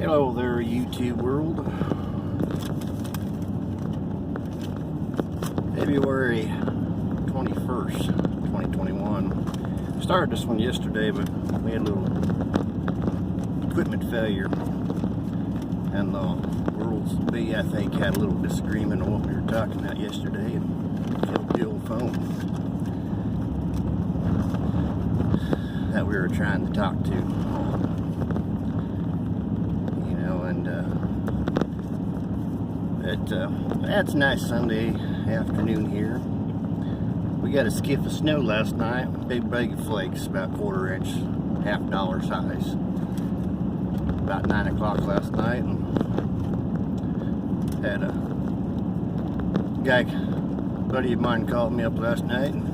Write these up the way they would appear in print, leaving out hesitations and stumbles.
Hello there, YouTube world. February 21st, 2021. Started this one yesterday, but we had a little equipment failure. And the world's bee, I think, had a little disagreement on what we were talking about yesterday and killed the old phone that we were trying to talk to. That's a nice Sunday afternoon here. We got a skiff of snow last night, big flakes, about 1/4 inch, $half size. About 9 o'clock last night, and had a buddy of mine called me up last night, and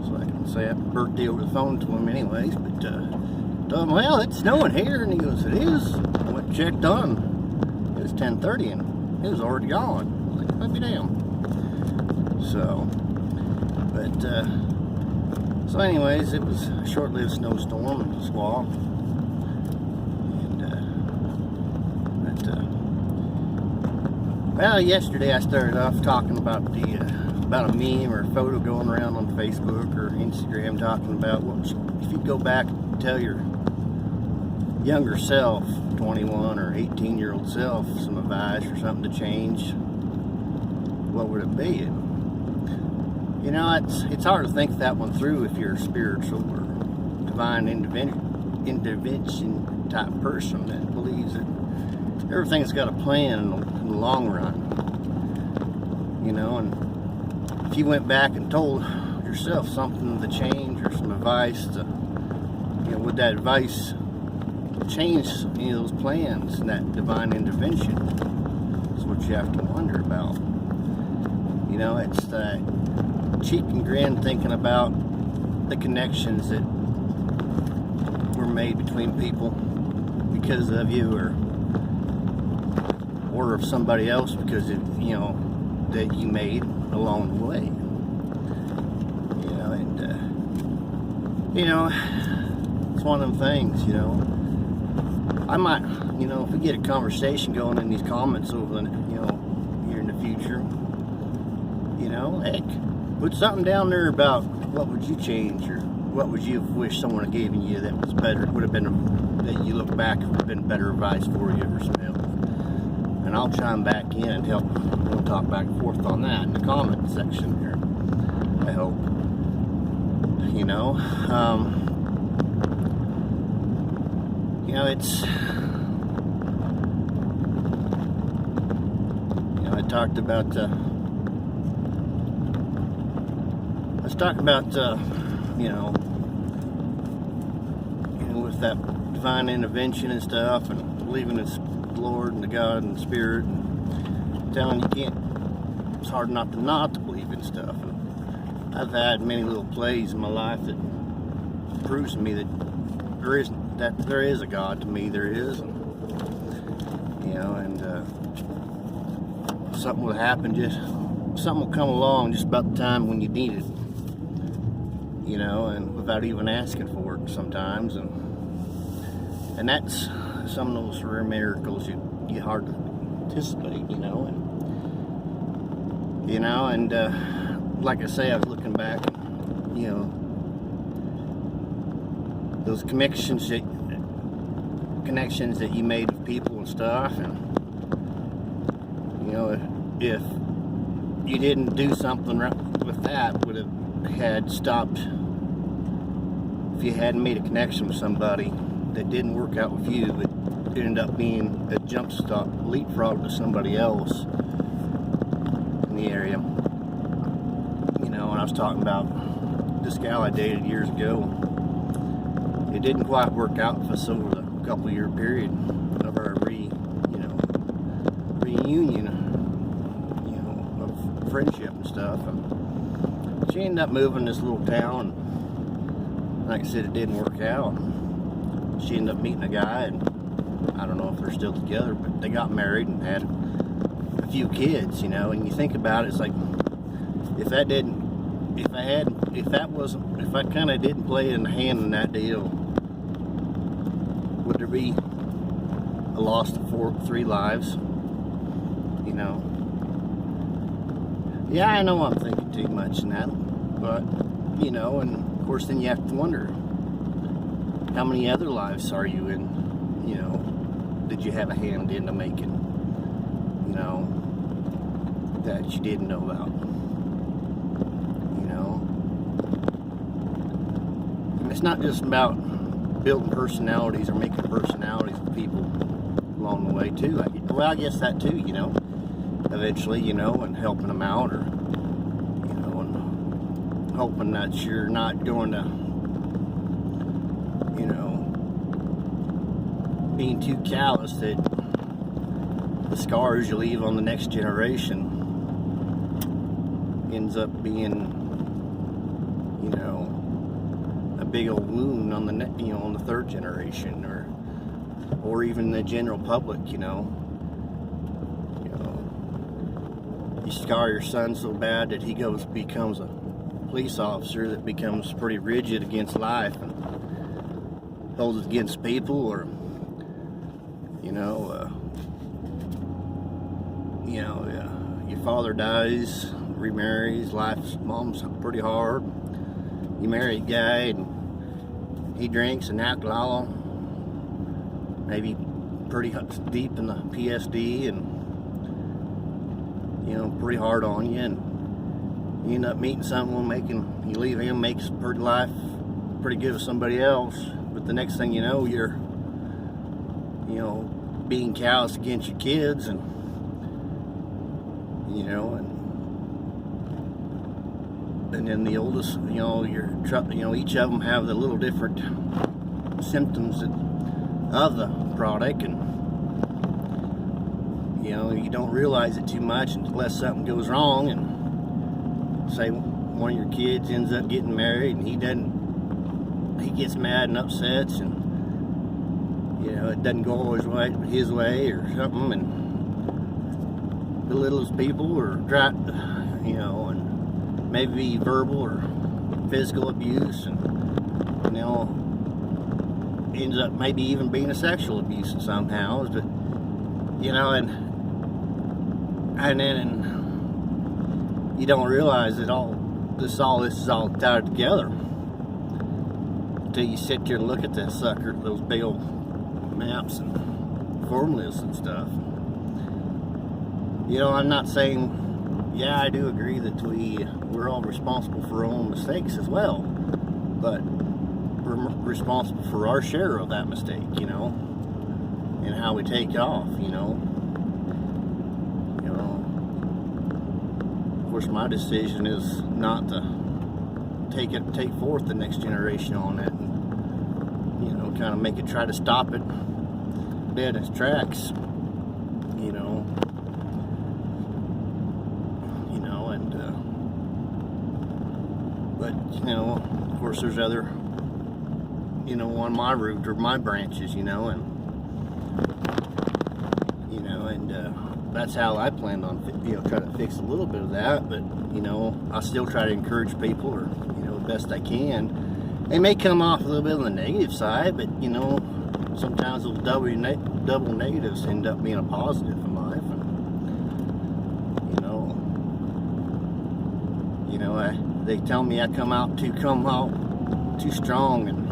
so I can say happy birthday over the phone to him anyways, but told him, well, it's snowing here, and he goes, it is. I went and checked on. It was 10:30 and it was already gone. I was like, I'd be damn. So anyways, it was a short-lived snowstorm and a squall. Well, yesterday I started off talking about about a meme or a photo going around on Facebook or Instagram talking about if you go back and tell your younger self, 21 or 18-year-old self, some advice or something to change, what would it be? You know, it's hard to think that one through if you're a spiritual or divine intervention type person that believes that everything's got a plan in the long run. You know, and if you went back and told yourself something to change or some advice to, would that advice change any of those plans and that divine intervention? Is what you have to wonder about. You know, it's that cheek and grin thinking about the connections that were made between people because of you or of somebody else because of, that you made along the way. It's one of them things, I might, if we get a conversation going in these comments over the, here in the future, heck, put something down there about what would you change or what would you have wished someone had given you that was better, would have been, that you look back, would have been better advice for you or something else. And I'll chime back in and help, we'll talk back and forth on that in the comment section here, I hope. It's, I talked about, let's talk about, with that divine intervention and stuff, and believing in the Lord and the God and the Spirit, and telling it's hard not to believe in stuff. And I've had many little plays in my life that proves to me that there is a God. To me, there is, and something will happen. Something will come along just about the time when you need it. And without even asking for it sometimes, and that's some of those rare miracles you get hard to anticipate. Like I say, I was looking back, those connections that you made with people and stuff, and if you didn't do something with that, would have had stopped. If you hadn't made a connection with somebody that didn't work out with you, it ended up being a jump stop, leapfrog to somebody else in the area. And I was talking about this gal I dated years ago. It didn't quite work out for us over the couple-year period of our reunion, of friendship and stuff. And she ended up moving to this little town. Like I said, it didn't work out. She ended up meeting a guy, and I don't know if they're still together, but they got married and had a few kids, and you think about it, it's like, if I kind of didn't play in the hand in that deal, would there be a loss of 3 lives. You know. Yeah, I know I'm thinking too much in that, but, you know, and of course then you have to wonder, how many other lives are you in, you know, did you have a hand into making, you know, that you didn't know about, you know. And it's not just about building personalities or making personalities with people along the way too. I guess that too, you know, eventually, you know, and helping them out, or, you know, and hoping that you're not going to, you know, being too callous that the scars you leave on the next generation ends up being, you know, a big old wound on the you know, on the 3rd generation, or even the general public, you know. You scar your son so bad that he becomes a police officer that becomes pretty rigid against life and holds it against people, or, you know, your father dies, remarries, mom's pretty hard. You marry a guy and he drinks and alcohol, maybe pretty deep in the PSD, and, you know, pretty hard on you, and you end up meeting someone, you leave him, makes life pretty good with somebody else, but the next thing you know, you're, you know, being callous against your kids, and, you know, and then the oldest, you know, each of them have the little different symptoms of the product, and, you know, you don't realize it too much unless something goes wrong, and say one of your kids ends up getting married and he gets mad and upsets, and, you know, it doesn't go his way or something, and belittles people, or you know, and maybe verbal or physical abuse, and, you know, ends up maybe even being a sexual abuse in somehow, but, you know, and then you don't realize that all this is all tied together until you sit there and look at that sucker, those big old maps and formulas and stuff. You know, I'm not saying, yeah, I do agree that we're all responsible for our own mistakes as well, but we're responsible for our share of that mistake, you know, and how we take it off, you know. Of course, my decision is not to take forth the next generation on it, and, you know, kind of try to stop it dead in its tracks, you know, and but, you know, of course, there's other, you know, on my route or my branches, you know, and, you know, and that's how I planned on, you know, try to fix a little bit of that. But, you know, I still try to encourage people, or, you know, the best I can. They may come off a little bit on the negative side, but, you know, sometimes those double negatives end up being a positive in life. And, you know, they tell me I come out too strong and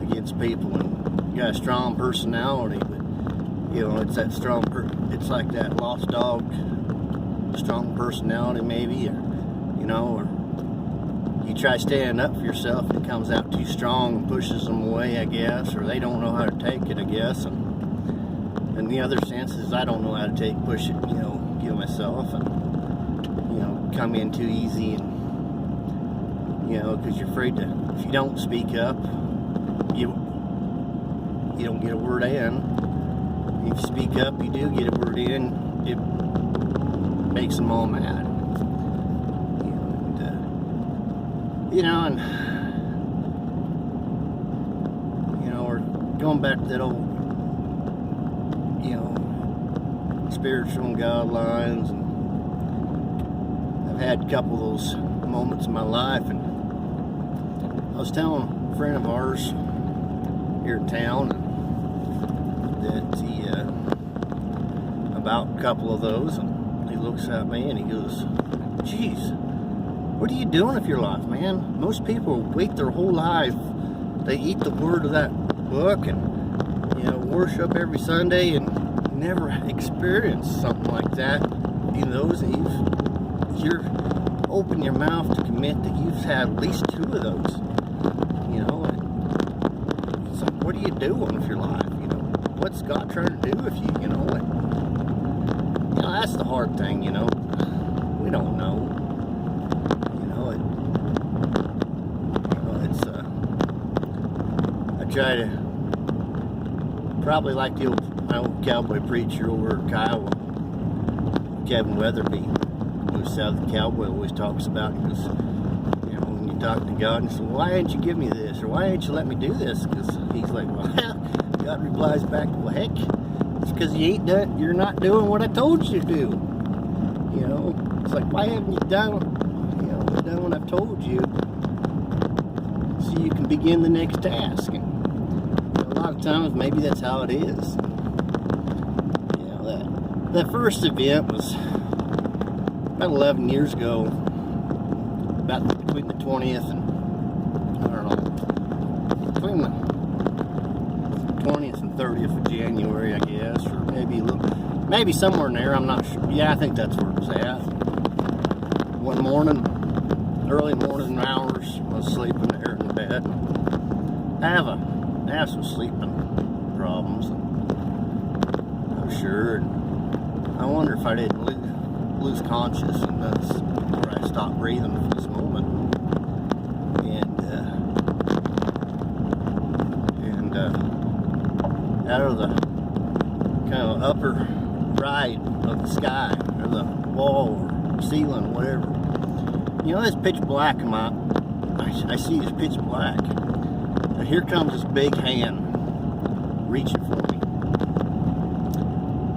against people, and you got a strong personality, but, you know, it's that it's like that lost dog, strong personality maybe, or, you know, or you try standing up for yourself and it comes out too strong and pushes them away, I guess, or they don't know how to take it, I guess, and the other sense is I don't know how to push it, you know, give myself, and, you know, come in too easy, and, you know, because you're afraid to, if you don't speak up, you don't get a word in. If you speak up, you do get a word in. It makes them all mad. You know, and you know, we're going back to that old, you know, spiritual and God lines, and I've had a couple of those moments in my life, and I was telling a friend of ours here in town, and that about a couple of those, and he looks at me and he goes, "Geez, what are you doing with your life, man? Most people wait their whole life. They eat the word of that book and, worship every Sunday and never experience something like that. You're open your mouth to commit that you've had at least 2 of those. It's like, what are you doing with your life? What's God trying to do with you? That's the hard thing. We don't know. I try to probably like my old cowboy preacher over at Kiowa, Kevin Weatherby, who's South Cowboy, always talks about. He goes, when you're talking to God, and says, "Why didn't you give me this?" or "Why didn't you let me do this?" Because he's like, "Well," God replies back, "Well, heck, it's because you're not doing what I told you to do." It's like, why haven't you done what I've told you, so you can begin the next task? And a lot of times, maybe that's how it is. That first event was about 11 years ago, about between the 20th and, between the 20th and 30th of January, I guess, or maybe somewhere in there, I'm not sure. Yeah, I think that's where it was at. One morning, early morning hours, I was sleeping there in the bed. I have some sleeping problems, I'm sure, and I wonder if I didn't lose consciousness, and that's where I stopped breathing for this moment. And out of the kind of upper right of the sky, or the wall or ceiling, whatever, it's pitch black. I see it's pitch black. And here comes this big hand reaching for me,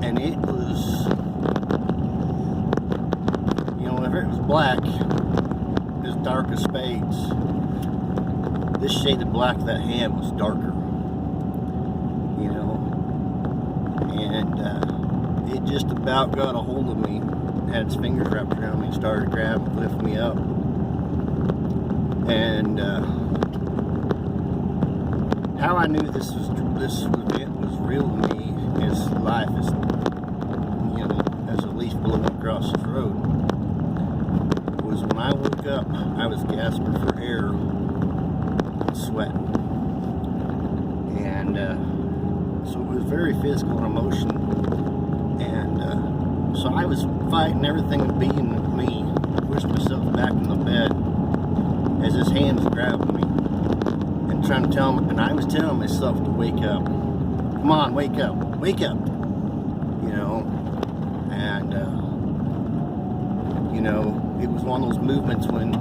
and it was, whenever it was black, as dark as spades. This shade of black, that hand was darker, and it just about got a hold of me, had its fingers wrapped around me, and started grabbing, lifting me up. And how I knew this event was real to me, as life is, as a leaf blowing across the road, was when I woke up, I was gasping for air and sweating. And so it was very physical and emotional. And so I was fighting everything being me, pushed myself back in the bed as his hands grabbed me and trying to tell me, and I was telling myself to wake up. Come on, wake up, wake up. And it was one of those movements when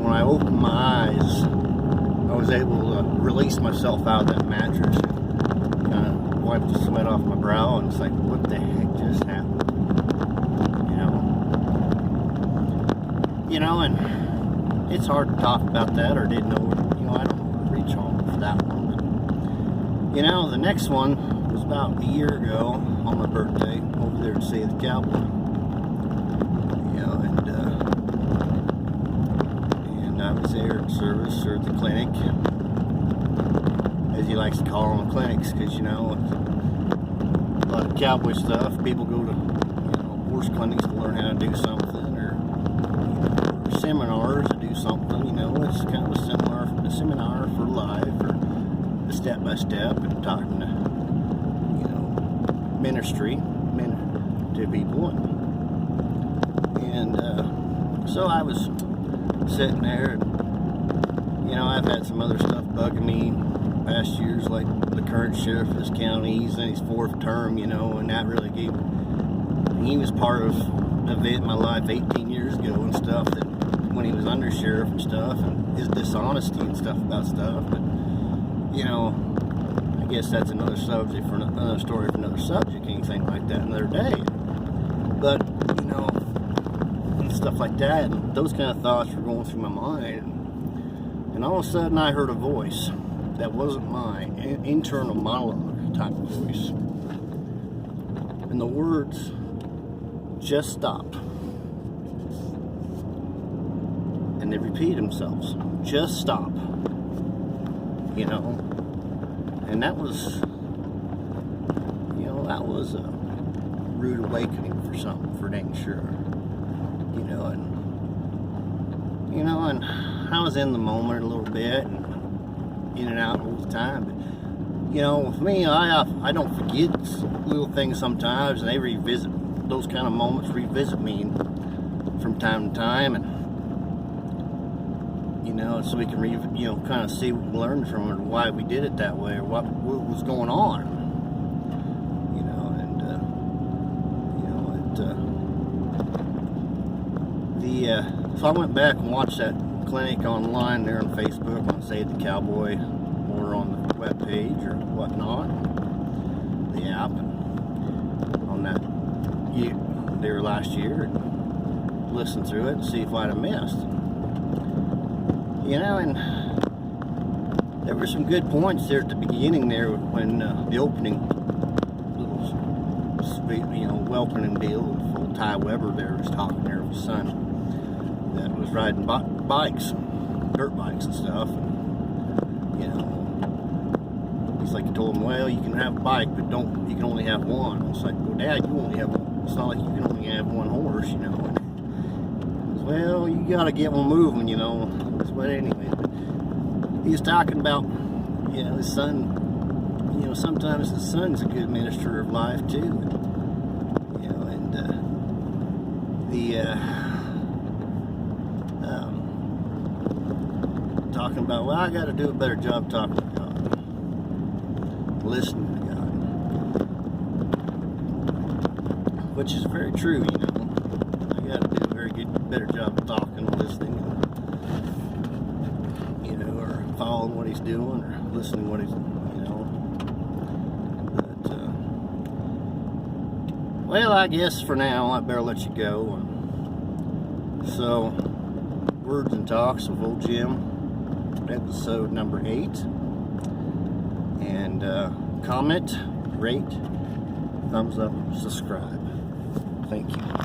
I opened my eyes, I was able to release myself out of that mattress and kind of wipe the sweat off my brow, and it's like, what the heck just happened? And it's hard to talk about that, or didn't know, I don't know where to reach home for that one. But, the next one was about a year ago on my birthday, over there to see the cowboy. And I was there at service, or at the clinic, as he likes to call them, clinics, because, a lot of cowboy stuff, people go to, horse clinics to learn how to do something, or seminars to do something, it's kind of a seminar for life, or a step-by-step, and talking to, ministry to people, and so I was sitting there, and, I've had some other stuff bugging me past years, like the current sheriff of this county. He's in his 4th term, and that really he was part of an event in my life 18 years ago and stuff, that when he was under sheriff and stuff, and his dishonesty and stuff about stuff. But I guess that's another subject for another story for another subject, anything like that, another day. But and stuff like that, and those kind of thoughts were going through my mind, and all of a sudden I heard a voice that wasn't mine, an internal monologue, type of voice. And the words, just stop. And they repeat themselves. Just stop. You know? And that was, that was a rude awakening for something, for dang sure. And I was in the moment a little bit, and in and out all the time. But, with me, I don't forget little things sometimes, and they revisit, those kind of moments revisit me from time to time, and so we can kind of see what we learned from it, or why we did it that way, or what was going on. So I went back and watched that clinic online there on Facebook on Save the Cowboy, or on the webpage or whatnot, the app, and on that there last year, and listen through it and see if I'd have missed. And there were some good points there at the beginning there when the opening little welcoming deal with old Ty Weber there was talking there with his son that was riding bikes, dirt bikes and stuff. And, he's like, he told him, well, you can have a bike, but you can only have one. It's like, well, Dad, you only have one. It's not like you can only have one horse, And, well, you gotta get one moving, But anyway, he was talking about, his son, sometimes his son's a good minister of life too. Talking about, well, I got to do a better job talking to God, listening to God, which is very true. I got to do a better job of talking and listening, or following what He's doing, or listening to what He's, But well, I guess for now I better let you go. And so, Words and Talks of Old Jim, episode number 8, and comment, rate, thumbs up, subscribe. Thank you.